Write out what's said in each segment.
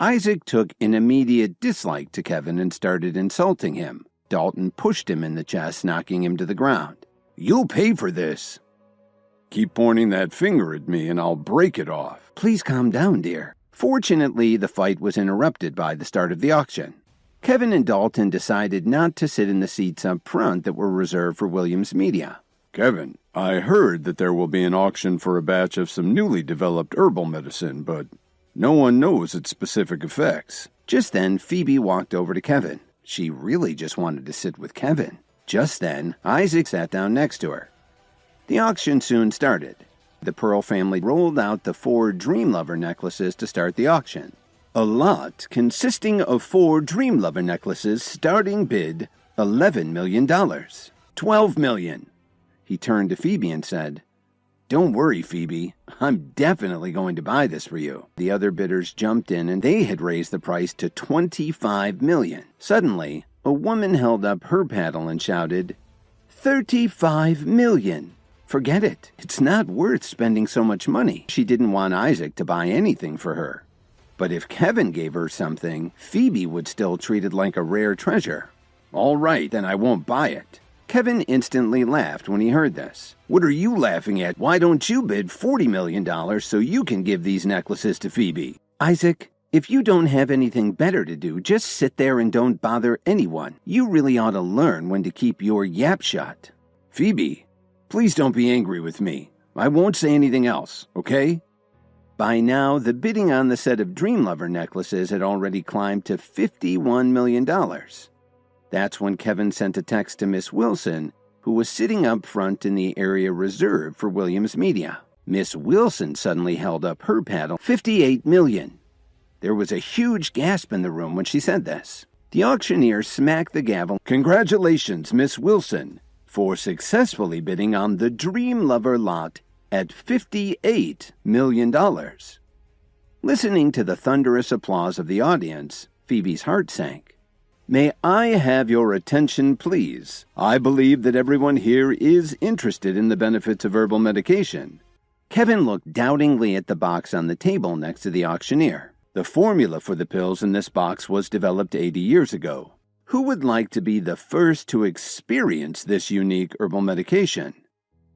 Isaac took an immediate dislike to Kevin and started insulting him. Dalton pushed him in the chest, knocking him to the ground. "You'll pay for this." "Keep pointing that finger at me and I'll break it off." "Please calm down, dear." Fortunately, the fight was interrupted by the start of the auction. Kevin and Dalton decided not to sit in the seats up front that were reserved for Williams Media. "Kevin, I heard that there will be an auction for a batch of some newly developed herbal medicine, but no one knows its specific effects." Just then, Phoebe walked over to Kevin. She really just wanted to sit with Kevin. Just then, Isaac sat down next to her. The auction soon started. The Pearl family rolled out the 4 Dream Lover necklaces to start the auction. A lot consisting of 4 Dream Lover necklaces, starting bid $11 million. $12 million. He turned to Phoebe and said, "Don't worry, Phoebe. I'm definitely going to buy this for you." The other bidders jumped in and they had raised the price to $25 million. Suddenly, a woman held up her paddle and shouted, $35 million. Forget it. It's not worth spending so much money. She didn't want Isaac to buy anything for her. But if Kevin gave her something, Phoebe would still treat it like a rare treasure. "All right, then I won't buy it." Kevin instantly laughed when he heard this. "What are you laughing at? Why don't you bid $40 million so you can give these necklaces to Phoebe?" "Isaac, if you don't have anything better to do, just sit there and don't bother anyone. You really ought to learn when to keep your yap shut." "Phoebe, please don't be angry with me. I won't say anything else, okay?" By now, the bidding on the set of Dream Lover necklaces had already climbed to $51 million. That's when Kevin sent a text to Miss Wilson, who was sitting up front in the area reserved for Williams Media. Miss Wilson suddenly held up her paddle. $58 million. There was a huge gasp in the room when she said this. The auctioneer smacked the gavel. "Congratulations, Miss Wilson, for successfully bidding on the Dream Lover lot at $58 million. Listening to the thunderous applause of the audience, Phoebe's heart sank. "May I have your attention, please? I believe that everyone here is interested in the benefits of herbal medication." Kevin looked doubtingly at the box on the table next to the auctioneer. The formula for the pills in this box was developed 80 years ago. Who would like to be the first to experience this unique herbal medication?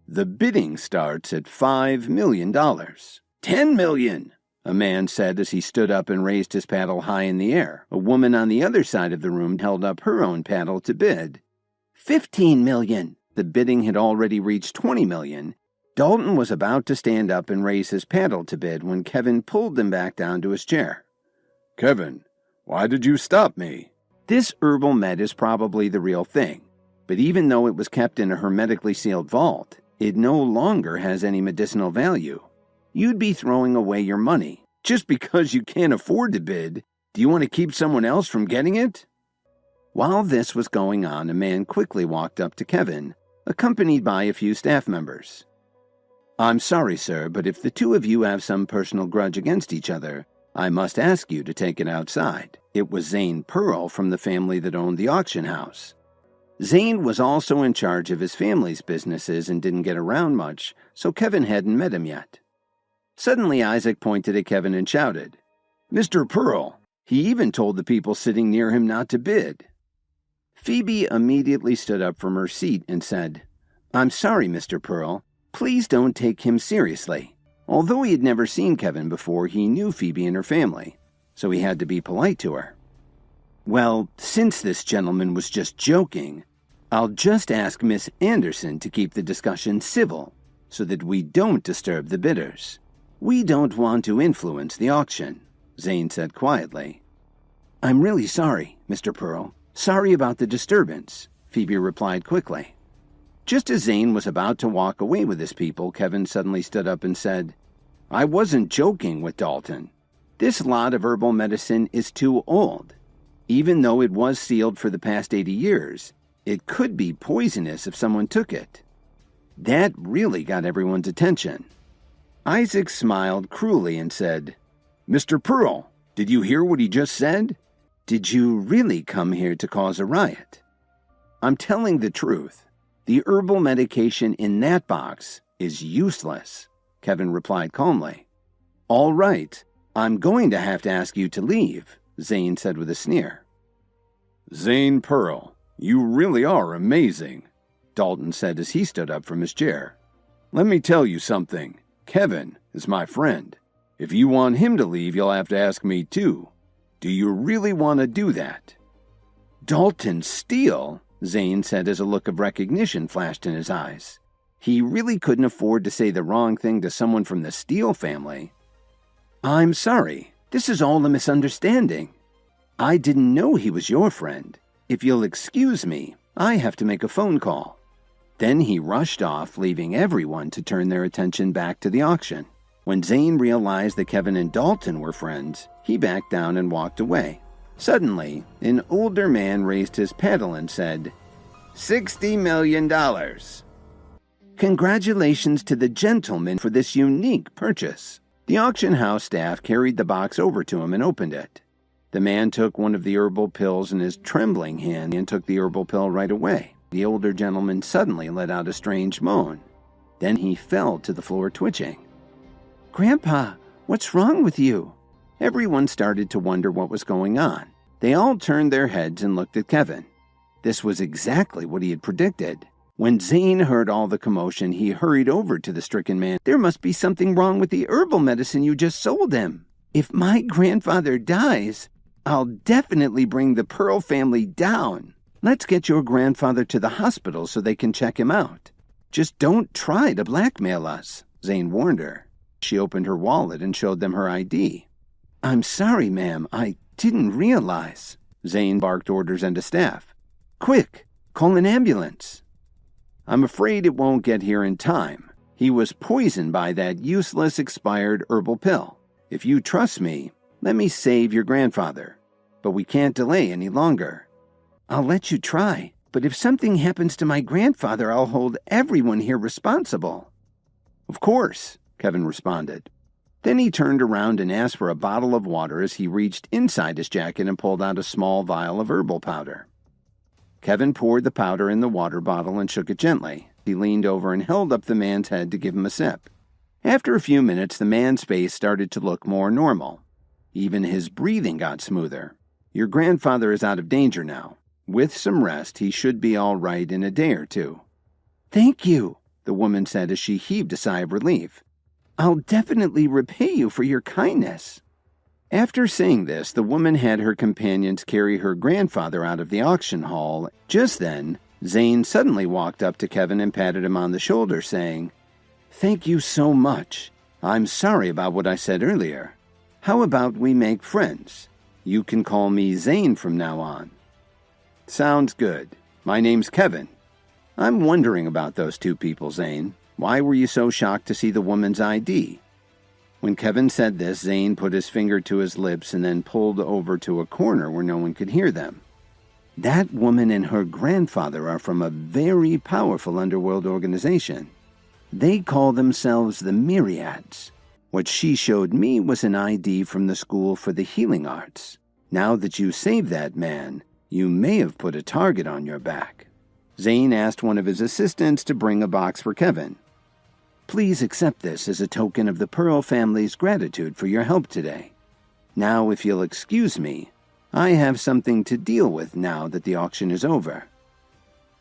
The bidding starts at $5 million. $10 million! A man said as he stood up and raised his paddle high in the air. A woman on the other side of the room held up her own paddle to bid. $15 million! The bidding had already reached $20 million. Dalton was about to stand up and raise his paddle to bid when Kevin pulled him back down to his chair. "Kevin, why did you stop me?" This herbal med is probably the real thing, but even though it was kept in a hermetically sealed vault, it no longer has any medicinal value. You'd be throwing away your money. Just because you can't afford to bid, do you want to keep someone else from getting it? While this was going on, a man quickly walked up to Kevin, accompanied by a few staff members. "I'm sorry, sir, but if the two of you have some personal grudge against each other, I must ask you to take it outside." It was Zane Pearl from the family that owned the auction house. Zane was also in charge of his family's businesses and didn't get around much, so Kevin hadn't met him yet. Suddenly, Isaac pointed at Kevin and shouted, "Mr. Pearl!" He even told the people sitting near him not to bid. Phoebe immediately stood up from her seat and said, "I'm sorry, Mr. Pearl. Please don't take him seriously." Although he had never seen Kevin before, he knew Phoebe and her family, so he had to be polite to her. "Well, since this gentleman was just joking, I'll just ask Miss Anderson to keep the discussion civil so that we don't disturb the bidders. We don't want to influence the auction," Zane said quietly. "I'm really sorry, Mr. Pearl. Sorry about the disturbance," Phoebe replied quickly. Just as Zane was about to walk away with his people, Kevin suddenly stood up and said, "I wasn't joking with Dalton. This lot of herbal medicine is too old. Even though it was sealed for the past 80 years, it could be poisonous if someone took it." That really got everyone's attention. Isaac smiled cruelly and said, "Mr. Pearl, did you hear what he just said? Did you really come here to cause a riot?" "I'm telling the truth. The herbal medication in that box is useless," Kevin replied calmly. "All right, I'm going to have to ask you to leave, Zane said with a sneer. Zane Pearl, you really are amazing, Dalton said as he stood up from his chair. Let me tell you something. Kevin is my friend. If you want him to leave, you'll have to ask me too. Do you really want to do that? Dalton Steele, Zane said as a look of recognition flashed in his eyes. He really couldn't afford to say the wrong thing to someone from the Steele family. I'm sorry. This is all a misunderstanding. I didn't know he was your friend. If you'll excuse me, I have to make a phone call. Then he rushed off, leaving everyone to turn their attention back to the auction. When Zane realized that Kevin and Dalton were friends, he backed down and walked away. Suddenly, an older man raised his paddle and said, $60 million. Congratulations to the gentleman for this unique purchase. The auction house staff carried the box over to him and opened it. The man took one of the herbal pills in his trembling hand and took the herbal pill right away. The older gentleman suddenly let out a strange moan. Then he fell to the floor twitching. Grandpa, what's wrong with you? Everyone started to wonder what was going on. They all turned their heads and looked at Kevin. This was exactly what he had predicted. When Zane heard all the commotion, he hurried over to the stricken man. There must be something wrong with the herbal medicine you just sold him. If my grandfather dies, I'll definitely bring the Pearl family down. Let's get your grandfather to the hospital so they can check him out. Just don't try to blackmail us, Zane warned her. She opened her wallet and showed them her ID. I'm sorry, ma'am. I didn't realize. Zane barked orders into staff. Quick, call an ambulance. I'm afraid it won't get here in time. He was poisoned by that useless expired herbal pill. If you trust me, let me save your grandfather. But we can't delay any longer. I'll let you try, but if something happens to my grandfather, I'll hold everyone here responsible. Of course, Kevin responded. Then he turned around and asked for a bottle of water as he reached inside his jacket and pulled out a small vial of herbal powder. Kevin poured the powder in the water bottle and shook it gently. He leaned over and held up the man's head to give him a sip. After a few minutes, the man's face started to look more normal. Even his breathing got smoother. Your grandfather is out of danger now. With some rest, he should be all right in a day or two. Thank you, the woman said as she heaved a sigh of relief. I'll definitely repay you for your kindness. After saying this, the woman had her companions carry her grandfather out of the auction hall. Just then, Zane suddenly walked up to Kevin and patted him on the shoulder, saying, Thank you so much. I'm sorry about what I said earlier. How about we make friends? You can call me Zane from now on. Sounds good. My name's Kevin. I'm wondering about those two people, Zane. Why were you so shocked to see the woman's ID? When Kevin said this, Zane put his finger to his lips and then pulled over to a corner where no one could hear them. That woman and her grandfather are from a very powerful underworld organization. They call themselves the Myriads. What she showed me was an ID from the School for the Healing Arts. Now that you saved that man, you may have put a target on your back. Zane asked one of his assistants to bring a box for Kevin. Please accept this as a token of the Pearl family's gratitude for your help today. Now, if you'll excuse me, I have something to deal with now that the auction is over.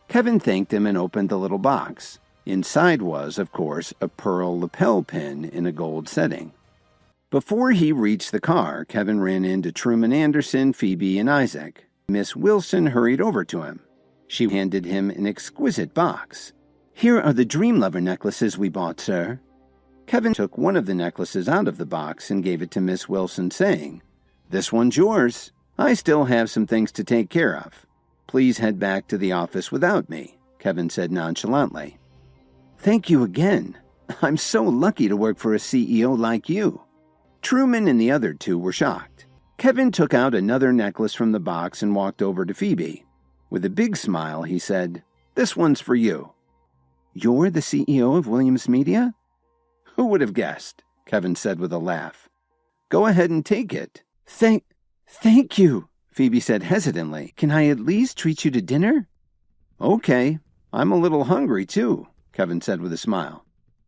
Kevin thanked him and opened the little box. Inside was, of course, a pearl lapel pin in a gold setting. Before he reached the car, Kevin ran into Truman Anderson, Phoebe, and Isaac. Miss Wilson hurried over to him. She handed him an exquisite box. Here are the Dream Lover necklaces we bought, sir. Kevin took one of the necklaces out of the box and gave it to Miss Wilson, saying, This one's yours. I still have some things to take care of. Please head back to the office without me, Kevin said nonchalantly. Thank you again. I'm so lucky to work for a CEO like you. Truman and the other two were shocked. Kevin took out another necklace from the box and walked over to Phoebe. With a big smile, he said, This one's for you. You're the CEO of Williams Media? Who would have guessed? Kevin said with a laugh. Go ahead and take it. Thank you, Phoebe said hesitantly. Can I at least treat you to dinner? Okay, I'm a little hungry too, Kevin said with a smile.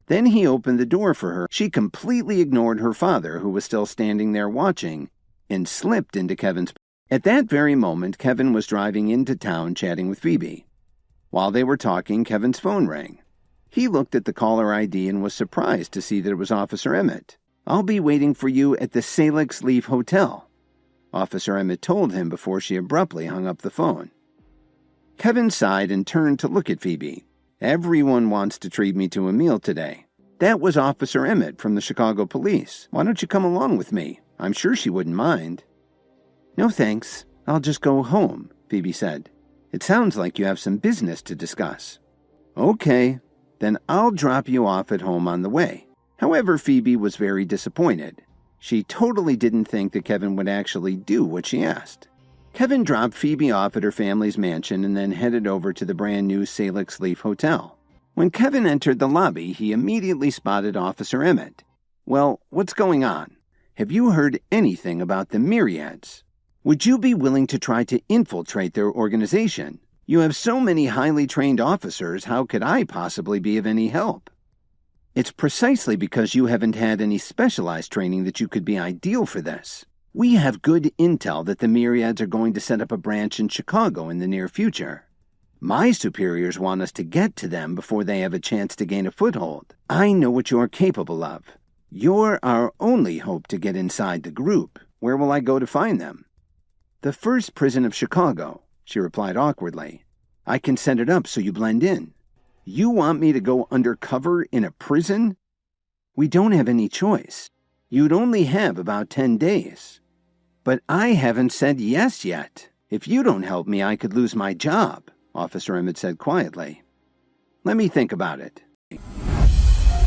Then he opened the door for her. She completely ignored her father, who was still standing there watching, and slipped into Kevin's. At that very moment, Kevin was driving into town chatting with Phoebe. While they were talking, Kevin's phone rang. He looked at the caller ID and was surprised to see that it was Officer Emmett. "I'll be waiting for you at the Salix Leaf Hotel," Officer Emmett told him before she abruptly hung up the phone. Kevin sighed and turned to look at Phoebe. "Everyone wants to treat me to a meal today. That was Officer Emmett from the Chicago Police. Why don't you come along with me? I'm sure she wouldn't mind." "No thanks. I'll just go home," Phoebe said. "It sounds like you have some business to discuss." "Okay, then I'll drop you off at home on the way." However, Phoebe was very disappointed. She totally didn't think that Kevin would actually do what she asked. Kevin dropped Phoebe off at her family's mansion and then headed over to the brand new Salix Leaf Hotel. When Kevin entered the lobby, he immediately spotted Officer Emmett. "Well, what's going on? Have you heard anything about the Myriads? Would you be willing to try to infiltrate their organization? You have so many highly trained officers, how could I possibly be of any help?" "It's precisely because you haven't had any specialized training that you could be ideal for this. We have good intel that the Myriads are going to set up a branch in Chicago in the near future. My superiors want us to get to them before they have a chance to gain a foothold. I know what you're capable of. You're our only hope to get inside the group. Where will I go to find them?" "The first prison of Chicago," she replied awkwardly. "I can set it up so you blend in." "You want me to go undercover in a prison?" "We don't have any choice. You'd only have about 10 days. But I haven't said yes yet. If you don't help me, I could lose my job," Officer Emmett said quietly. "Let me think about it."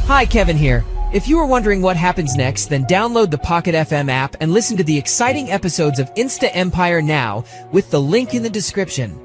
Hi, Kevin here. If you were wondering what happens next, then download the Pocket FM app and listen to the exciting episodes of InstaEmpire now with the link in the description.